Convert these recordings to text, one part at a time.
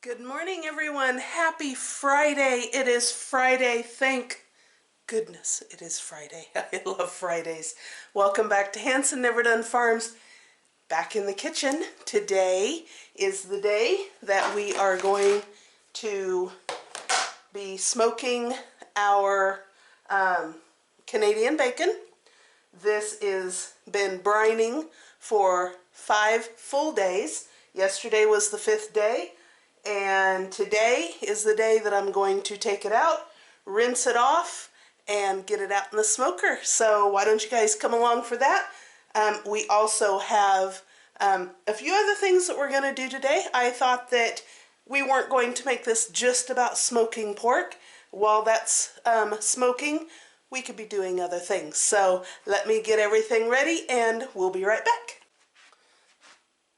Good morning, everyone. Happy Friday. It is Friday. Thank goodness it is Friday. I love Fridays. Welcome back to Hanson Never Done Farms. Back in the kitchen. Today is the day that we are going to be smoking our Canadian bacon. This has been brining for 5 full days. Yesterday was the 5th day. And today is the day that I'm going to take it out, rinse it off, and get it out in the smoker. So why don't you guys come along for that? We also have a few other things that we're going to do today. I thought that we weren't going to make this just about smoking pork. While that's smoking, we could be doing other things. So let me get everything ready and we'll be right back.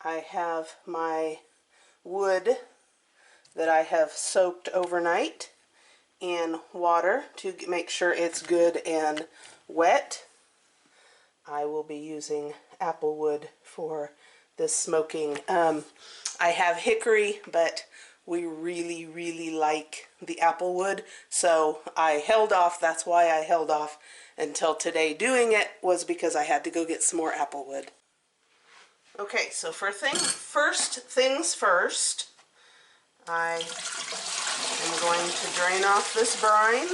I have my wood that I have soaked overnight in water to make sure it's good and wet. I will be using apple wood for this smoking. I have hickory, but we really like the apple wood, so I held off. That's why I held off until today doing it, was because I had to go get some more apple wood. Okay, so first things first, I am going to drain off this brine.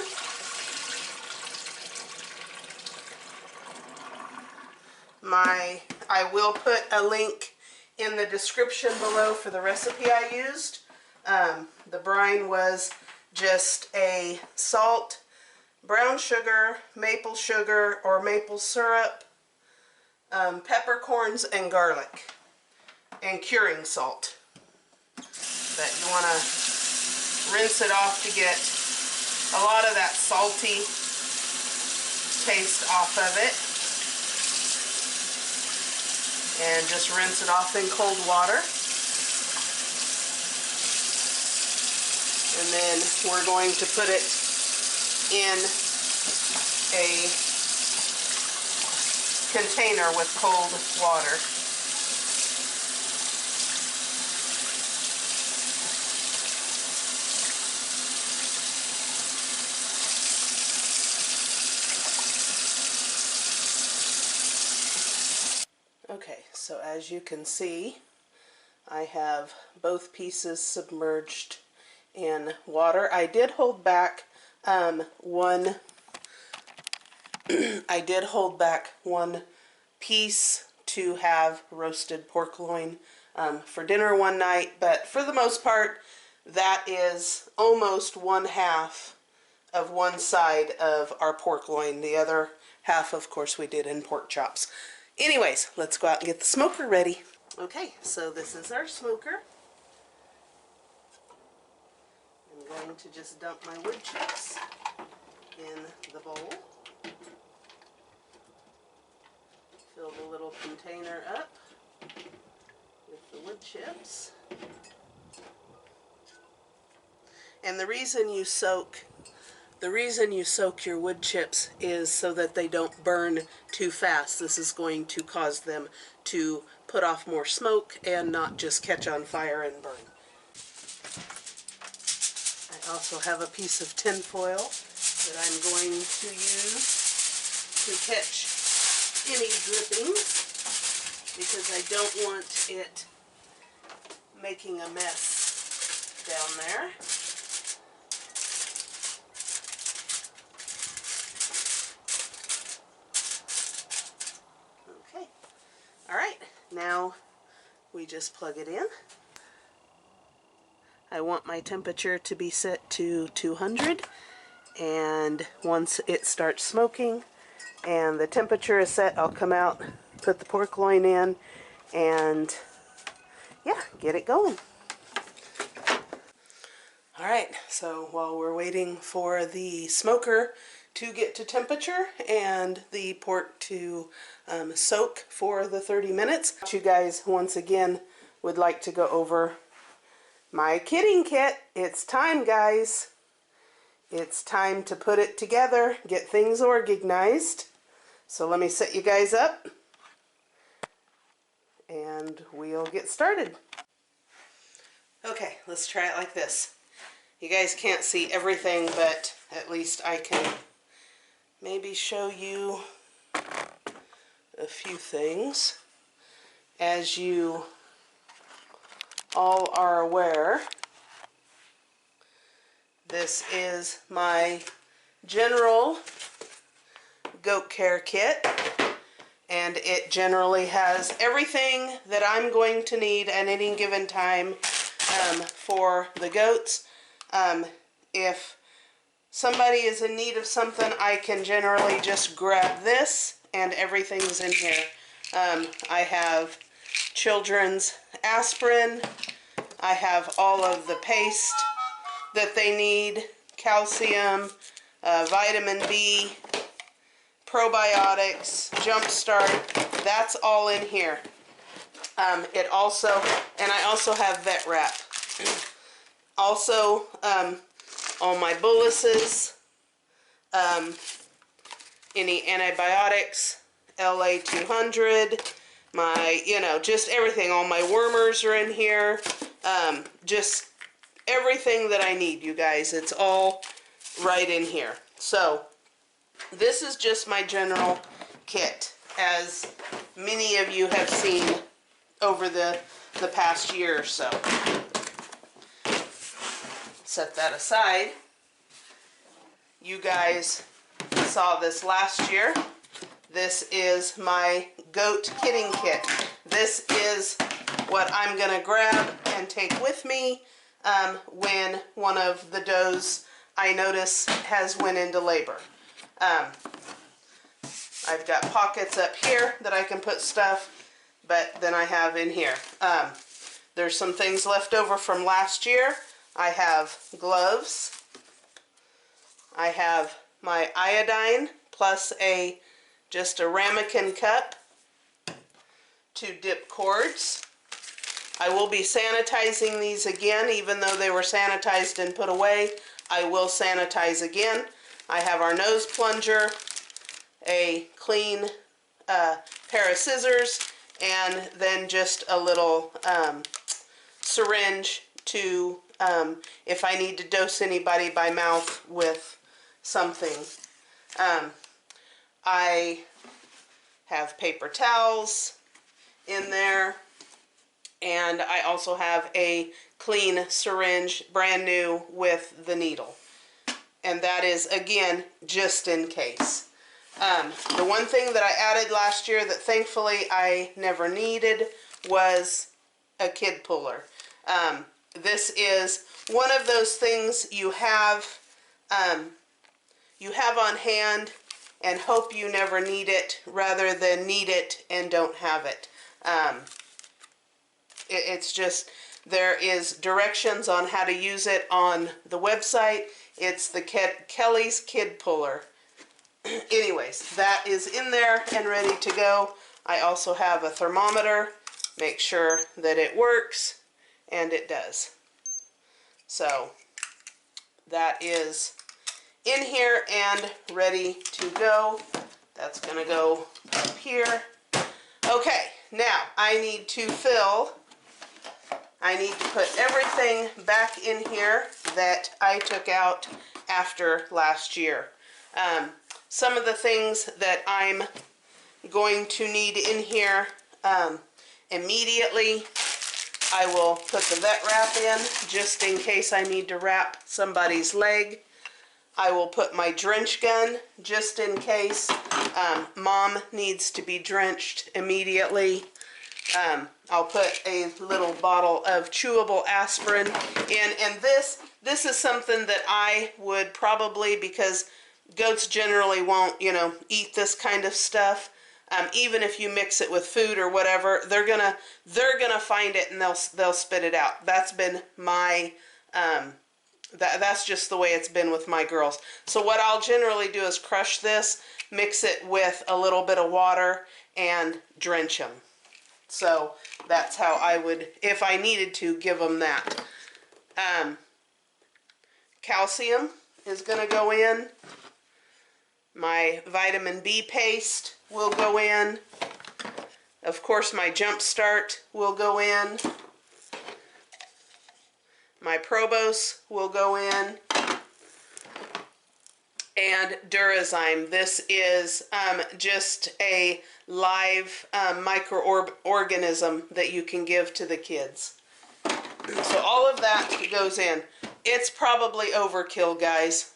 I will put a link in the description below for the recipe I used. The brine was just a salt, brown sugar, maple sugar or maple syrup, peppercorns and garlic, and curing salt. But you want to rinse it off to get a lot of that salty taste off of it. And just rinse it off in cold water. And then we're going to put it in a container with cold water. Okay, so as you can see, I have both pieces submerged in water. I did hold back one piece to have roasted pork loin for dinner one night, but for the most part, that is almost 1/2 of one side of our pork loin. The other half, of course, we did in pork chops. Anyways, let's go out and get the smoker ready. Okay, so this is our smoker. I'm going to just dump my wood chips in the bowl. Fill the little container up with the wood chips. And the reason you soak your wood chips is so that they don't burn too fast. This is going to cause them to put off more smoke and not just catch on fire and burn. I also have a piece of tin foil that I'm going to use to catch any drippings because I don't want it making a mess down there. Okay, all right, now we just plug it in. I want my temperature to be set to 200, and once it starts smoking and the temperature is set, I'll come out, put the pork loin in, and yeah, get it going. All right, so while we're waiting for the smoker to get to temperature and the pork to soak for the 30 minutes, you guys once again would like to go over my kitting kit. It's time, guys. It's time to put it together, get things organized. So let me set you guys up and we'll get started. Okay, let's try it like this. You guys can't see everything, but at least I can maybe show you a few things. As you all are aware, this is my general goat care kit, and it generally has everything that I'm going to need at any given time for the goats. If somebody is in need of something, I can generally just grab this and everything's in here. I have children's aspirin. I have all of the paste that they need, calcium, vitamin B, probiotics, Jumpstart. That's all in here. And I also have vet wrap. Also, all my boluses, any antibiotics, LA 200, my, just everything. All my wormers are in here. Just everything that I need, you guys. It's all right in here. So, this is just my general kit, as many of you have seen over the past year or so. Set that aside. You guys saw this last year. This is my goat kitting kit. This is what I'm going to grab and take with me when one of the does I notice has went into labor. I've got pockets up here that I can put stuff, but then I have in here. There's some things left over from last year. I have gloves. I have my iodine plus just a ramekin cup to dip cords. I will be sanitizing these again, even though they were sanitized and put away. I will sanitize again. I have our nose plunger, a clean pair of scissors, and then just a little syringe to, if I need to dose anybody by mouth with something. I have paper towels in there, and I also have a clean syringe, brand new, with the needle. And that is, again, just in case. The one thing that I added last year that thankfully I never needed was a kid puller. This is one of those things you have on hand and hope you never need it, rather than need it and don't have it. It's just, there is directions on how to use it on the website. It's the Kelly's Kid Puller. Anyways, that is in there and ready to go. I also have a thermometer. Make sure that it works, and it does. So that is in here and ready to go. That's going to go up here. Okay, now I need to put everything back in here that I took out after last year. Some of the things that I'm going to need in here immediately, I will put the vet wrap in just in case I need to wrap somebody's leg. I will put my drench gun just in case Mom needs to be drenched immediately. I'll put a little bottle of chewable aspirin in, and this is something that I would probably, because goats generally won't, eat this kind of stuff. Even if you mix it with food or whatever, they're gonna find it and they'll spit it out. That's been my that's just the way it's been with my girls. So what I'll generally do is crush this, mix it with a little bit of water, and drench them. So that's how I would, if I needed to, give them that. Calcium is going to go in. My vitamin B paste will go in. Of course, my Jumpstart will go in. My Probos will go in. And Durazyme. This is just a live microorganism that you can give to the kids. So all of that goes in. It's probably overkill, guys.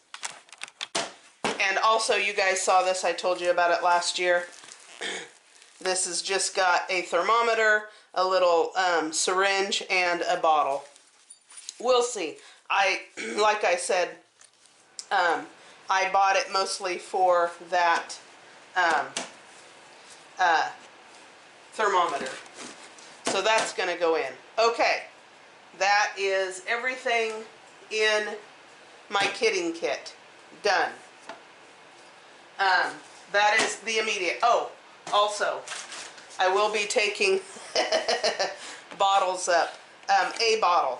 And also, you guys saw this. I told you about it last year. This has just got a thermometer, a little syringe, and a bottle. We'll see. Like I said, I bought it mostly for that thermometer. So that's going to go in. Okay, that is everything in my kidding kit. Done. That is the immediate. Oh, also, I will be taking bottles up. A bottle.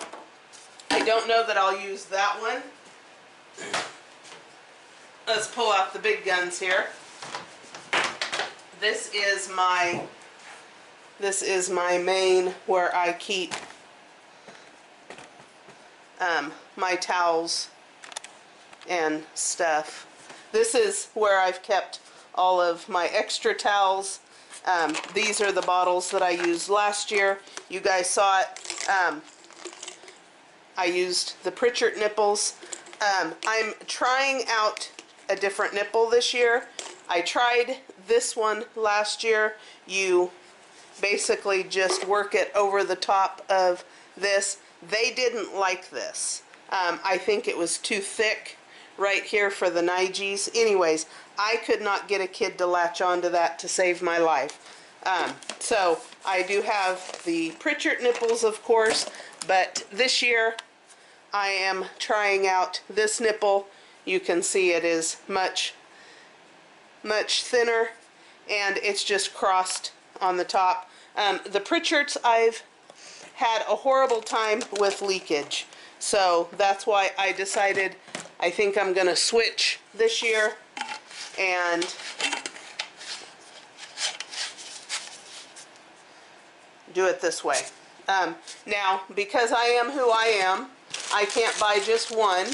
I don't know that I'll use that one. Let's pull out the big guns here. This is my main where I keep my towels and stuff. This is where I've kept all of my extra towels. These are the bottles that I used last year. You guys saw it. I used the Pritchard nipples. I'm trying out a different nipple this year. I tried this one last year. You basically just work it over the top of this. They didn't like this. I think it was too thick right here for the Nigis. Anyways, I could not get a kid to latch onto that to save my life. So I do have the Pritchard nipples, of course, but this year I am trying out this nipple. You can see it is much thinner, and it's just crossed on the top. The Pritchards, I've had a horrible time with leakage, so that's why I decided I think I'm going to switch this year and do it this way. Now, because I am who I am, I can't buy just one.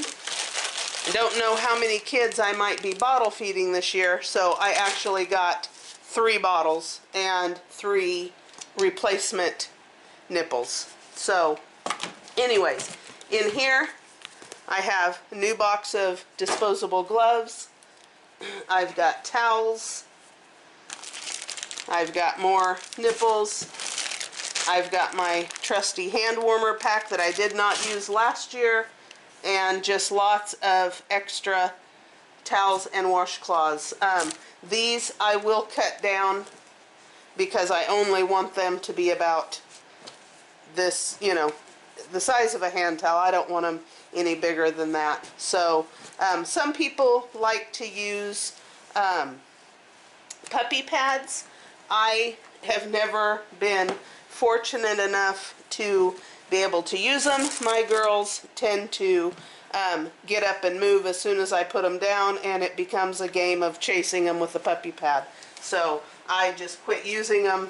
I don't know how many kids I might be bottle feeding this year, so I actually got 3 bottles and 3 replacement nipples. So, anyways, in here I have a new box of disposable gloves. I've got towels. I've got more nipples. I've got my trusty hand warmer pack that I did not use last year, and just lots of extra towels and washcloths. These I will cut down because I only want them to be about this, you know, the size of a hand towel. I don't want them any bigger than that. So some people like to use puppy pads. I have never been fortunate enough to be able to use them. My girls tend to get up and move as soon as I put them down, and it becomes a game of chasing them with a puppy pad. So I just quit using them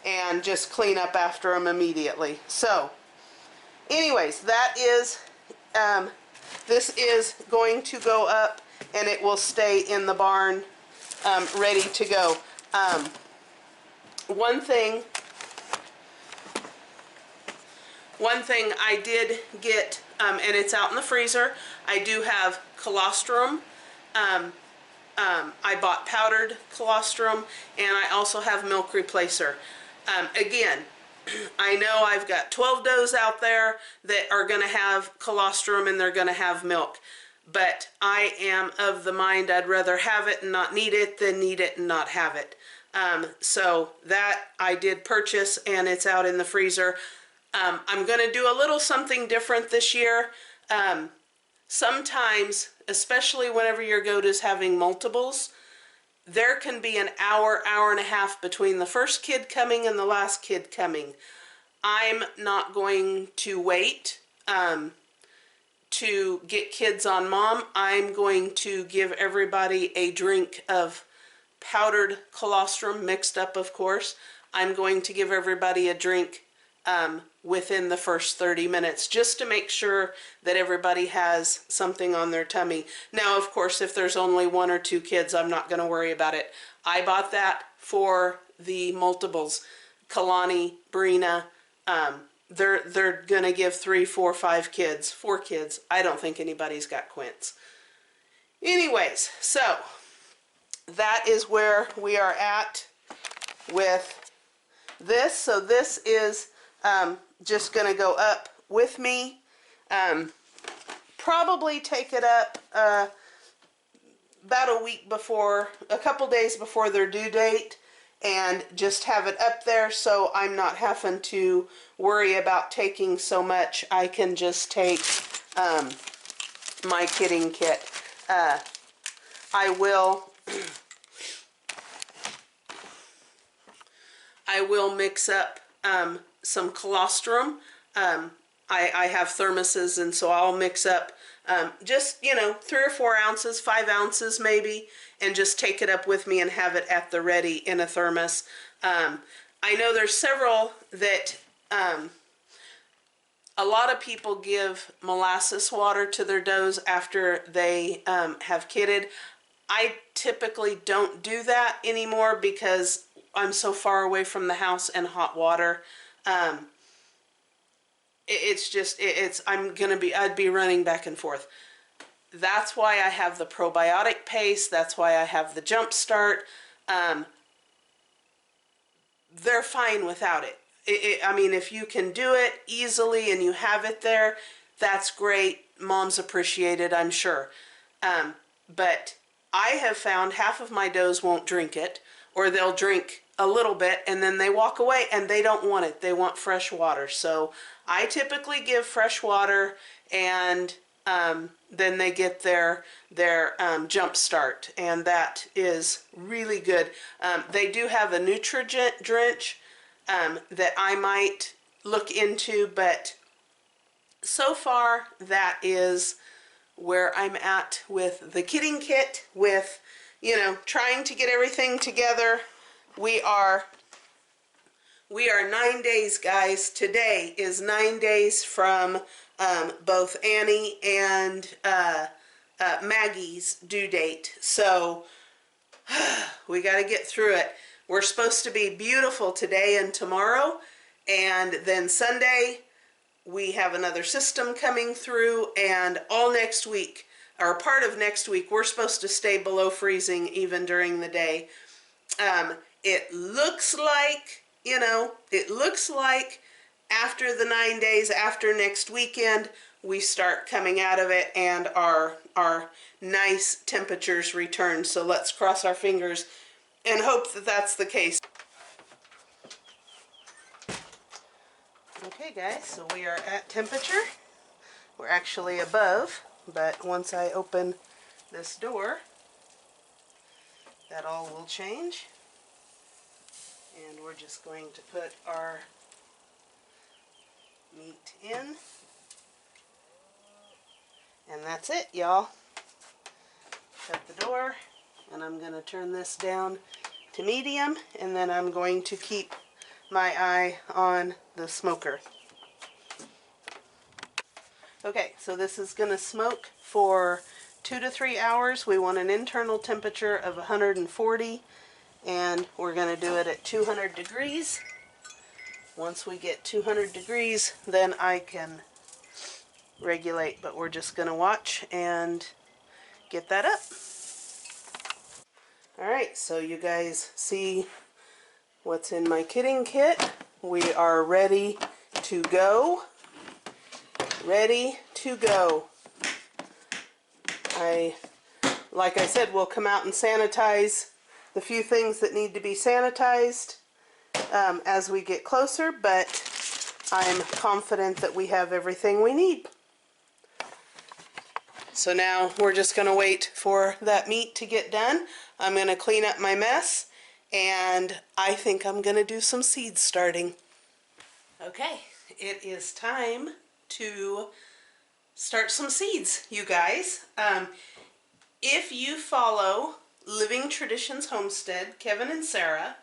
and just clean up after them immediately. So anyways, that is this is going to go up, and it will stay in the barn ready to go. One thing I did get, and it's out in the freezer, I do have colostrum. I bought powdered colostrum, and I also have milk replacer. Again, I know I've got 12 does out there that are going to have colostrum and they're going to have milk, but I am of the mind I'd rather have it and not need it than need it and not have it. So that I did purchase, and it's out in the freezer. I'm going to do a little something different this year. Sometimes, especially whenever your goat is having multiples, there can be an hour, hour and a half between the first kid coming and the last kid coming. I'm not going to wait to get kids on mom. I'm going to give everybody a drink of powdered colostrum, mixed up of course. I'm going to give everybody a drink within the first 30 minutes, just to make sure that everybody has something on their tummy. Now, of course, if there's only 1 or 2 kids, I'm not going to worry about it. I bought that for the multiples. Kalani, Brina, they're going to give 3, 4, 5 kids, 4 kids. I don't think anybody's got quints. Anyways, so that is where we are at with this. So this is just going to go up with me. Probably take it up about a week before, a couple days before their due date, and just have it up there so I'm not having to worry about taking so much. I can just take my kidding kit. I will mix up some colostrum. I have thermoses, and so I'll mix up just, 3 or 4 ounces, 5 ounces maybe, and just take it up with me and have it at the ready in a thermos. I know there's several that a lot of people give molasses water to their does after they have kidded. I typically don't do that anymore because I'm so far away from the house and hot water. I'd be running back and forth. That's why I have the probiotic paste. That's why I have the jump start. They're fine without it. I mean, if you can do it easily and you have it there, that's great. Moms appreciate it, I'm sure. But I have found half of my does won't drink it, or they'll drink a little bit and then they walk away and they don't want it. They want fresh water. So I typically give fresh water, and then they get their jump start, and that is really good. They do have a nutrient drench that I might look into, but so far that is where I'm at with the kidding kit, with trying to get everything together. We are 9 days, guys. Today is 9 days from both Annie and Maggie's due date. So we got to get through it. We're supposed to be beautiful today and tomorrow, and then Sunday we have another system coming through, and all next week, or part of next week, we're supposed to stay below freezing even during the day. It looks like after the 9 days, after next weekend, we start coming out of it and our nice temperatures return. So let's cross our fingers and hope that that's the case. Okay guys, so we are at temperature. We're actually above, but once I open this door, that all will change. And we're just going to put our meat in. And that's it, y'all. Shut the door, and I'm going to turn this down to medium, and then I'm going to keep my eye on the smoker. Okay, so this is going to smoke for 2 to 3 hours. We want an internal temperature of 140, and we're going to do it at 200 degrees. Once we get 200 degrees, then I can regulate, but we're just going to watch and get that up. Alright, so you guys see what's in my kidding kit. We are ready to go. Ready to go. Like I said, we'll come out and sanitize the few things that need to be sanitized as we get closer, but I'm confident that we have everything we need. So now we're just going to wait for that meat to get done. I'm going to clean up my mess, and I think I'm going to do some seed starting. Okay, it is time to start some seeds, you guys. If you follow Living Traditions Homestead, Kevin and Sarah,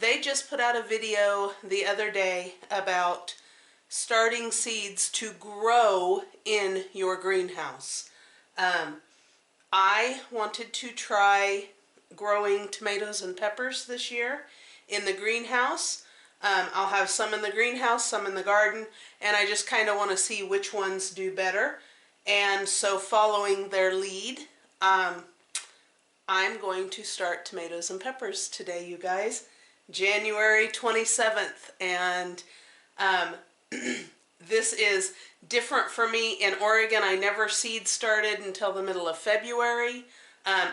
They just put out a video the other day about starting seeds to grow in your greenhouse. I wanted to try growing tomatoes and peppers this year in the greenhouse. I'll have some in the greenhouse, some in the garden, and I just kind of want to see which ones do better. And so following their lead, I'm going to start tomatoes and peppers today, you guys. January 27th, and this is different for me. In Oregon, I never seed started until the middle of February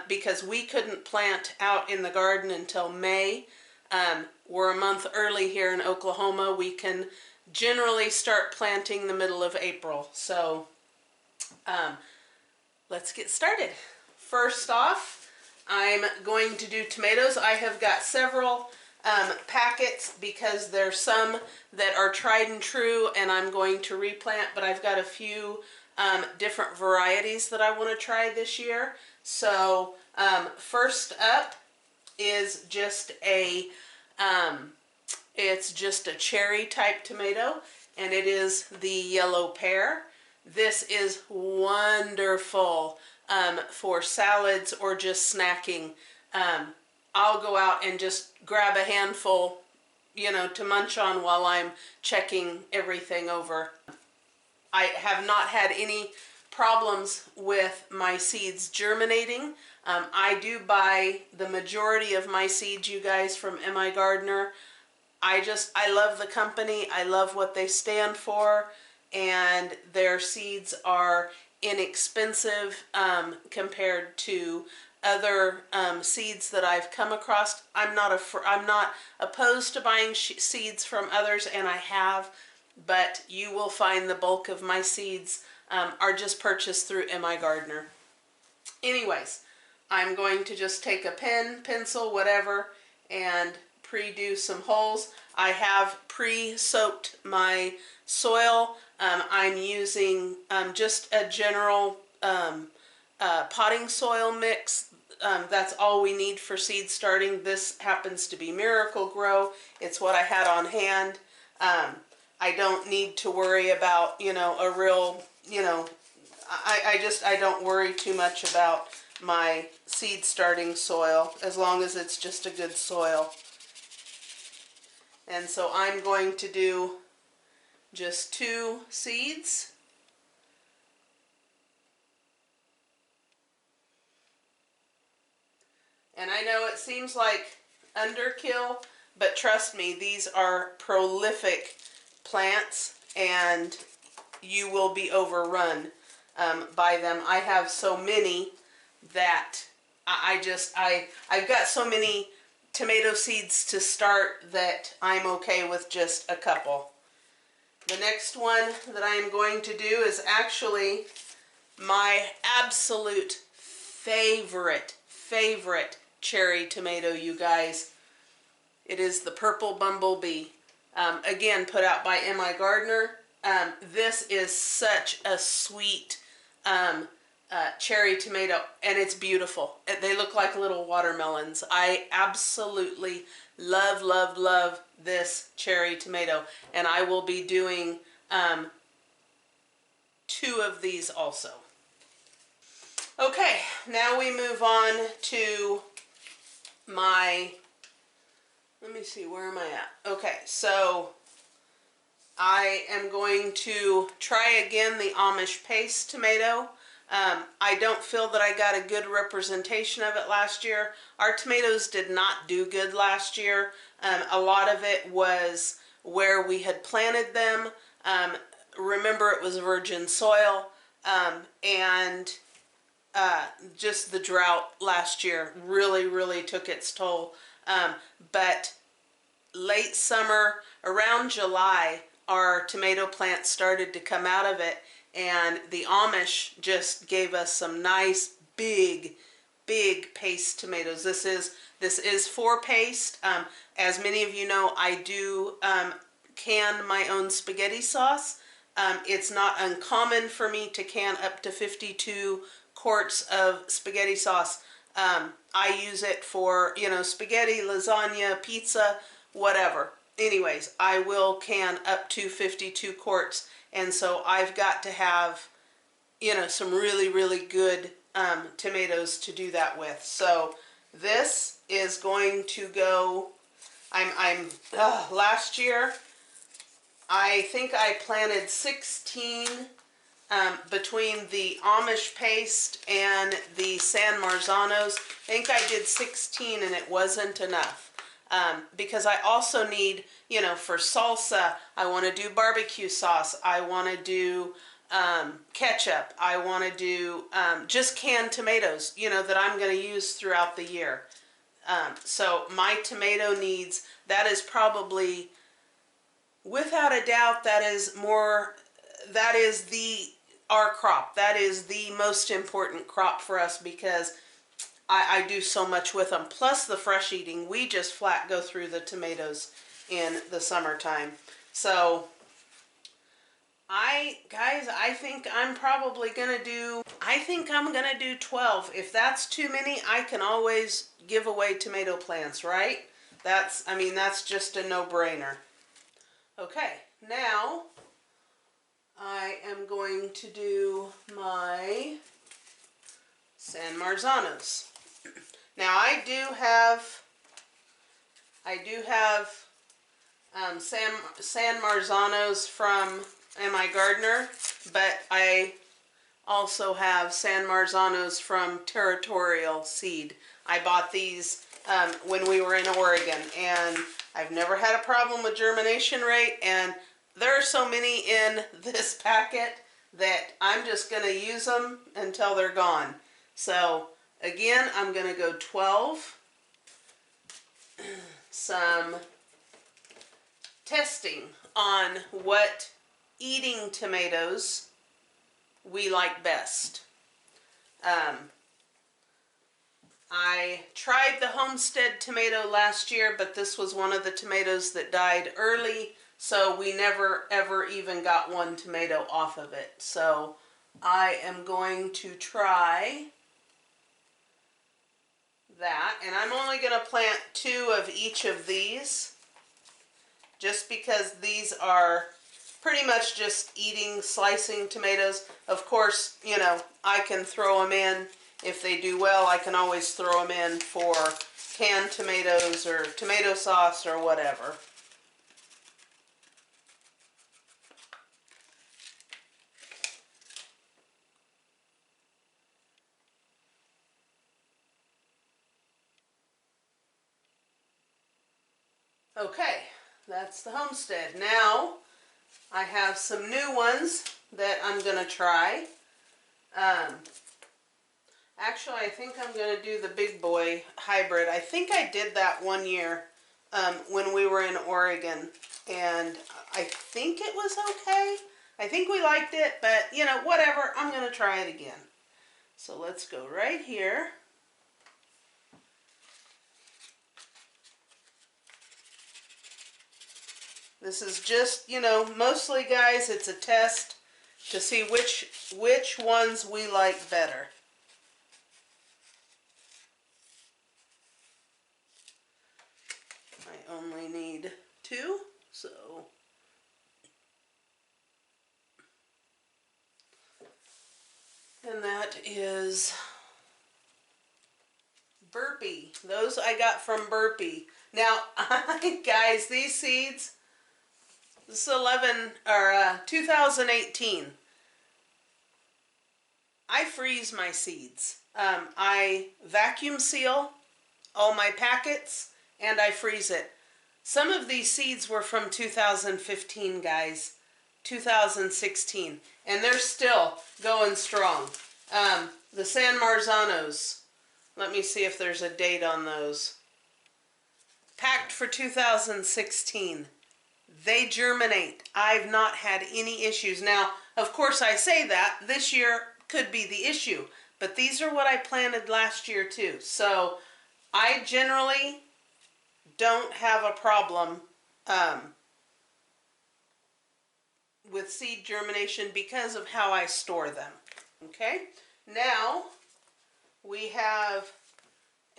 because we couldn't plant out in the garden until May. We're a month early here in Oklahoma. We can generally start planting the middle of April. So let's get started. First off, I'm going to do tomatoes. I have got several packets because there's some that are tried and true and I'm going to replant, but I've got a few different varieties that I want to try this year. So first up is just a it's just a cherry type tomato, and it is the yellow pear. This is wonderful for salads or just snacking. I'll go out and just grab a handful, you know, to munch on while I'm checking everything over. I have not had any problems with my seeds germinating. I do buy the majority of my seeds, you guys, from M.I. Gardener. I love the company. I love what they stand for, and their seeds are inexpensive compared to other seeds that I've come across. I'm not opposed to buying seeds from others, and I have, but you will find the bulk of my seeds are just purchased through M.I. Gardener. Anyways, I'm going to just take a pen, pencil, whatever, and pre-do some holes. I have pre-soaked my soil. I'm using just a general potting soil mix. That's all we need for seed starting. This happens to be Miracle Grow. It's what I had on hand. I don't need to worry about, you know, a real, you know, I don't worry too much about my seed starting soil as long as it's just a good soil. And so I'm going to do just 2 seeds. And I know it seems like underkill, but trust me, these are prolific plants and you will be overrun by them. I have so many that I've got so many tomato seeds to start that I'm okay with just a couple. The next one that I am going to do is actually my absolute favorite cherry tomato, you guys. It is the Purple Bumblebee. Again, put out by M.I. Gardener. This is such a sweet cherry tomato, and it's beautiful. They look like little watermelons. I absolutely love this cherry tomato, and I will be doing 2 of these also. Okay, now we move on to my, let me see, where am I at? Okay, so I am going to try again the Amish paste tomato. I don't feel that I got a good representation of it last year. Our tomatoes did not do good last year. A lot of it was where we had planted them. Remember, it was virgin soil, and just the drought last year really took its toll. But late summer, around July, our tomato plants started to come out of it, and the Amish just gave us some nice big paste tomatoes. This is for paste. As many of you know, I do can my own spaghetti sauce. It's not uncommon for me to can up to 52 quarts of spaghetti sauce I use it for, you know, spaghetti, lasagna, pizza, whatever. Anyways, I will can up to 52 quarts, and so I've got to have, you know, some really, really good tomatoes to do that with. So this is going to go, last year, I think I planted 16 between the Amish paste and the San Marzanos. I think I did 16 and it wasn't enough. Because I also need, you know, for salsa, I want to do barbecue sauce, I want to do ketchup, I want to do just canned tomatoes, you know, that I'm going to use throughout the year. So my tomato needs, that is probably, without a doubt, that is our crop. That is the most important crop for us because I do so much with them. Plus the fresh eating, we just flat go through the tomatoes in the summertime. So I think I'm probably gonna do, I think I'm gonna do 12. If that's too many, I can always give away tomato plants, right? I mean, that's just a no-brainer. Okay, now I am going to do my San Marzanos. Now I do have San Marzanos from M.I. Gardner, but I also have San Marzanos from Territorial Seed. I bought these when we were in Oregon, and I've never had a problem with germination rate, and there are so many in this packet that I'm just going to use them until they're gone. So again, I'm going to go 12. Some testing on what eating tomatoes we like best. I tried the Homestead tomato last year, but this was one of the tomatoes that died early, so we never ever even got one tomato off of it. So I am going to try that, and I'm only going to plant 2 of each of these just because these are pretty much just eating, slicing tomatoes. Of course, you know, I can throw them in. If they do well, I can always throw them in for canned tomatoes or tomato sauce or whatever. Okay, that's the Homestead. Now I have some new ones that I'm going to try. Actually, I think I'm going to do the Big Boy hybrid. I think I did that one year when we were in Oregon, and I think it was okay. I think we liked it, but you know, whatever, I'm going to try it again. So let's go right here. This is just, you know, mostly, guys, it's a test to see which ones we like better. I only need 2, so and that is Burpee. Those I got from Burpee. Now, guys, these seeds, this is 2018. I freeze my seeds. I vacuum seal all my packets and I freeze it. Some of these seeds were from 2015, guys. 2016, and they're still going strong. The San Marzanos, let me see if there's a date on those. Packed for 2016. They germinate. I've not had any issues. Now, of course, I say that this year could be the issue, but these are what I planted last year too. So I generally don't have a problem with seed germination because of how I store them. Okay, now we have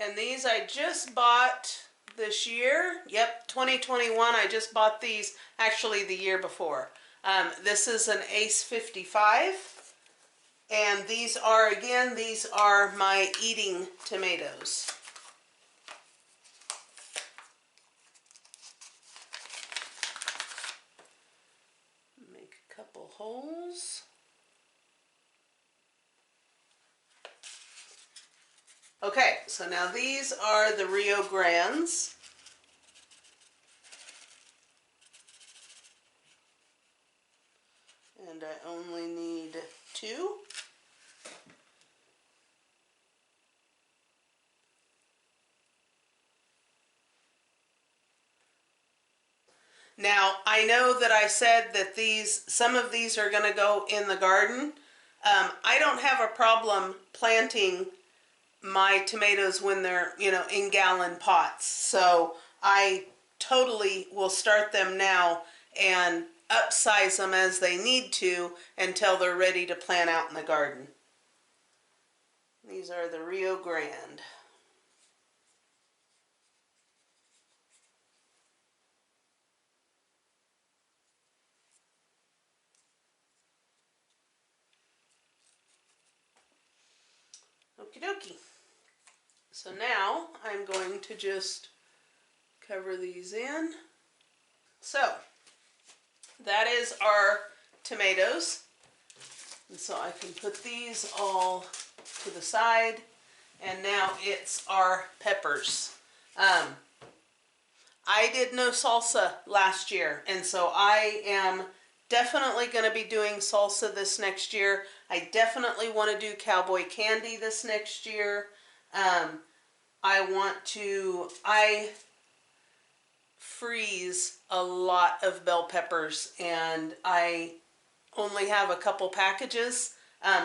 And these I just bought this year. Yep, 2021. I just bought these actually the year before. This is an Ace 55. And these are, again, these are my eating tomatoes. Make a couple holes. Okay, so now these are the Rio Grandes. And I only need 2. Now, I know that I said that some of these are going to go in the garden. I don't have a problem planting my tomatoes when they're, in gallon pots. So I totally will start them now and upsize them as they need to until they're ready to plant out in the garden. These are the Rio Grande. Okie dokie. So now I'm going to just cover these in. So that is our tomatoes. And so I can put these all to the side. And now it's our peppers. I did no salsa last year, and so I am definitely going to be doing salsa this next year. I definitely want to do cowboy candy this next year. I freeze a lot of bell peppers, and I only have a couple packages,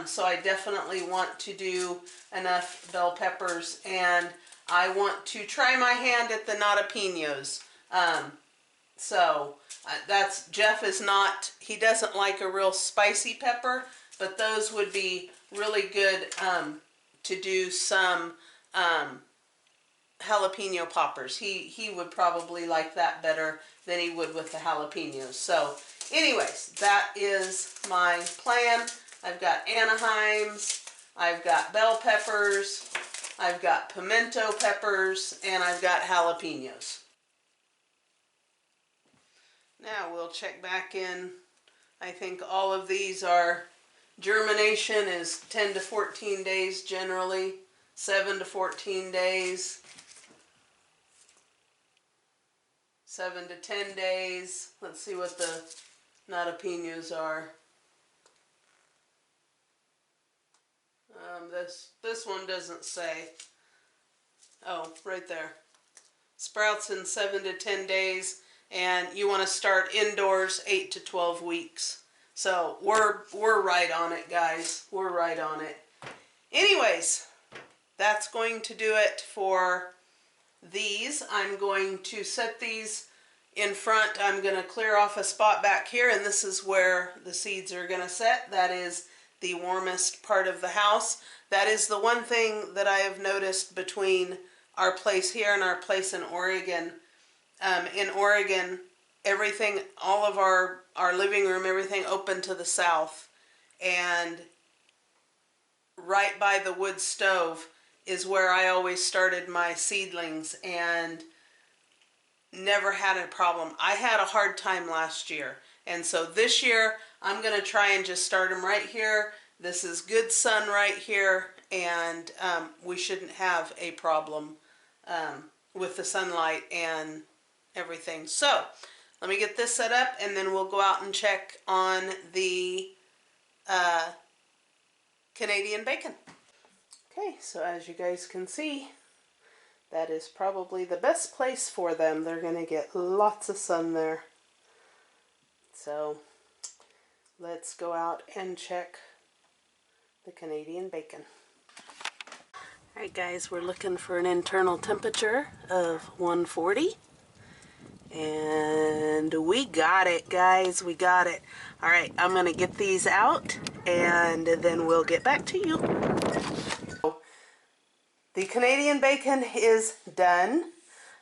so I definitely want to do enough bell peppers, and I want to try my hand at the jalapenos. Jeff is not, he doesn't like a real spicy pepper, but those would be really good to do some jalapeno poppers. He would probably like that better than he would with the jalapenos. So anyways, that is my plan. I've got Anaheims, I've got bell peppers, I've got pimento peppers, and I've got jalapenos. Now we'll check back in. I think all of these are, germination is 10 to 14 days generally, 7 to 14 days, 7 to 10 days. Let's see what the jalapenos are. This one doesn't say. Oh, right there. Sprouts in 7 to 10 days, and you want to start indoors 8 to 12 weeks. So we're right on it, guys. We're right on it. Anyways, that's going to do it for these. I'm going to set these in front. I'm going to clear off a spot back here, and this is where the seeds are going to set. That is the warmest part of the house. That is the one thing that I have noticed between our place here and our place in Oregon. In Oregon, everything, all of our living room, everything open to the south, and right by the wood stove is where I always started my seedlings and never had a problem. I had a hard time last year, and so this year I'm going to try and just start them right here. This is good sun right here, and we shouldn't have a problem with the sunlight and everything. So let me get this set up, and then we'll go out and check on the Canadian bacon. Okay, so as you guys can see, that is probably the best place for them. They're going to get lots of sun there. So let's go out and check the Canadian bacon. Alright guys, we're looking for an internal temperature of 140. And we got it, guys. We got it. Alright, I'm going to get these out and then we'll get back to you. The Canadian bacon is done.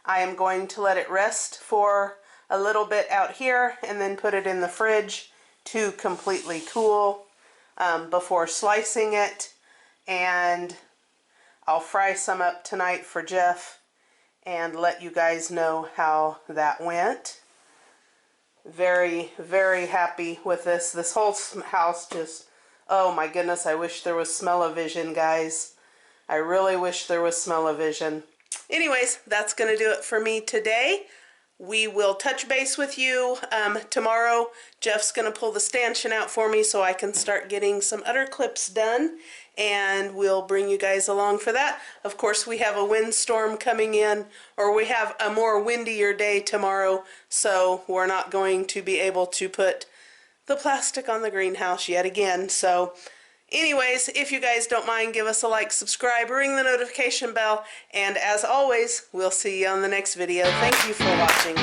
I am going to let it rest for a little bit out here and then put it in the fridge to completely cool before slicing it. And I'll fry some up tonight for Jeff and let you guys know how that went. Very, very happy with this. This whole house just, oh my goodness, I wish there was smell-o-vision, guys. I really wish there was smell-o-vision. Anyways, that's going to do it for me today. We will touch base with you tomorrow. Jeff's going to pull the stanchion out for me so I can start getting some udder clips done, and we'll bring you guys along for that. Of course, we have a windstorm coming in, or we have a more windier day tomorrow, so we're not going to be able to put the plastic on the greenhouse yet again. So anyways, if you guys don't mind, give us a like, subscribe, ring the notification bell, and as always, we'll see you on the next video. Thank you for watching.